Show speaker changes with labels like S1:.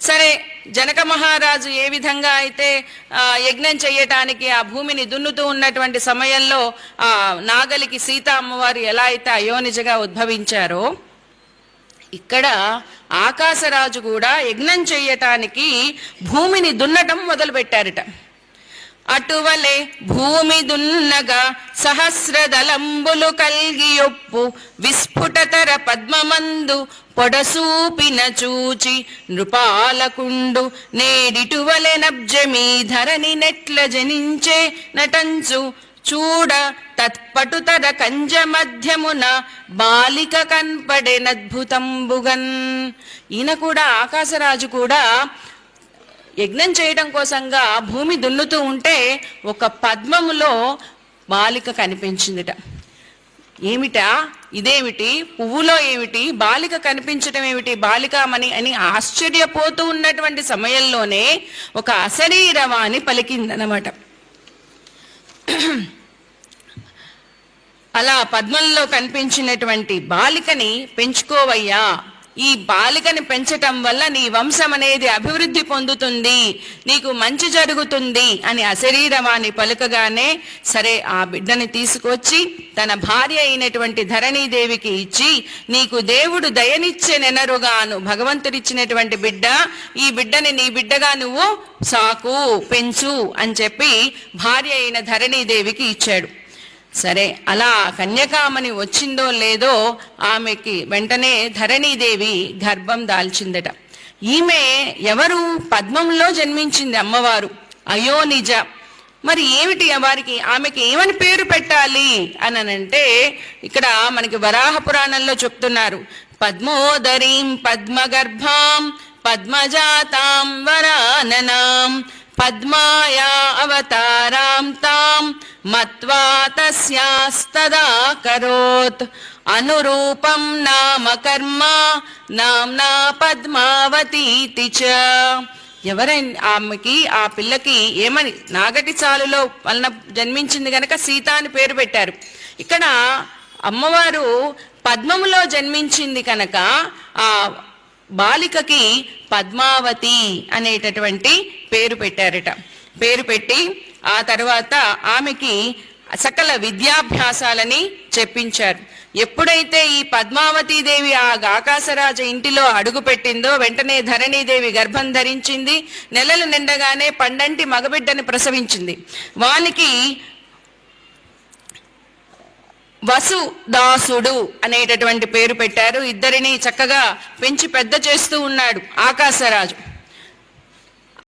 S1: సరే, జనక మహారాజు ఏ విధంగా అయితే యజ్ఞం చేయటానికి ఆ భూమిని దున్నుతూ ఉన్నటువంటి సమయంలో ఆ నాగలికి సీతా అమ్మవారు ఎలా అయితే అయోనిజగా ఉద్భవించారో, ఇక్కడ ఆకాశరాజు కూడా యజ్ఞం చేయటానికి భూమిని దున్నటం మొదలుపెట్టారట. అటువలే భూమి దున్నగా సహస్రదలంబులు కల్గియొప్పు విస్ఫుటతర పద్మమందు పొడసూపిన చూచి నృపాలకుండు నేడిటువలె నబ్జమీ ధరణి నెట్ల జనించే నటంచు చూడ తత్పటుతర కంజ మధ్యమున బాలిక కన్పడెనద్భుతంబుగన్. ఈయన కూడా ఆకాశరాజు కూడా యజ్ఞం చేయడం కోసంగా భూమి దున్నుతూ ఉంటే ఒక పద్మములో బాలిక కనిపించిందిట. ఏమిటా ఇదేమిటి, పువ్వులో ఏమిటి, బాలిక కనిపించడం ఏమిటి, బాలికామణి అని ఆశ్చర్యపోతూ ఉన్నటువంటి సమయంలోనే ఒక అశరీరవాణి పలికిందనమాట. అలా పద్మంలో కనిపించినటువంటి బాలికని పెంచుకోవయ్యా, ఈ బాలికని పెంచటం వల్ల నీ వంశం అనేది అభివృద్ధి పొందుతుంది, నీకు మంచి జరుగుతుంది అని అశరీరవాణి పలుకగానే సరే ఆ బిడ్డని తీసుకొచ్చి తన భార్య అయినటువంటి ధరణీదేవికి ఇచ్చి, నీకు దేవుడు దయనిచ్చెనెనరుగాను, భగవంతుడిచ్చినటువంటి బిడ్డ, ఈ బిడ్డని నీ బిడ్డగా నువ్వు సాకు పెంచు అని చెప్పి భార్య అయిన ధరణీదేవికి ఇచ్చాడు. సరే, అలా కన్యకామణి వచ్చిందో లేదో ఆమెకి వెంటనే ధరణీదేవి గర్భం దాల్చిందట. ఈమె ఎవరు? పద్మంలో జన్మించింది అమ్మవారు, అయోనిజ. మరి ఏమిటి వారికి, ఆమెకి ఏమని పేరు పెట్టాలి అని అంటే ఇక్కడ మనకి వరాహ పురాణంలో చెప్తున్నారు. పద్మోదరీం పద్మగర్భాం పద్మజాతాం వరాననాం పద్మాయా అవతారాం తాం మత్వా తస్యాస్తదా కరోత్ అనురూపం నామ కర్మ నామ్నా పద్మావతీతి చ. ఎవరైనా ఆమెకి, ఆ పిల్లకి ఏమని, నాగటి చాలులో వలన జన్మించింది గనక సీత అని పేరు పెట్టారు. ఇక్కడ అమ్మవారు పద్మములో జన్మించింది కనుక ఆ బాలికకి పద్మావతి అనేటటువంటి పేరు పెట్టారట. పేరు పెట్టి ఆ తర్వాత ఆమెకి సకల విద్యాభ్యాసాలని చెప్పించారు. ఎప్పుడైతే ఈ పద్మావతీదేవి ఆ ఆకాశరాజ ఇంటిలో అడుగు పెట్టిందో వెంటనే ధరణీదేవి గర్భం ధరించింది. నెలలు నిండగానే పండంటి మగబిడ్డని ప్రసవించింది. వానికి వసుదాసుడు అనేటటువంటి పేరు పెట్టారు. ఇద్దరిని చక్కగా పెంచి పెద్ద చేస్తూ ఉన్నాడు ఆకాశరాజు.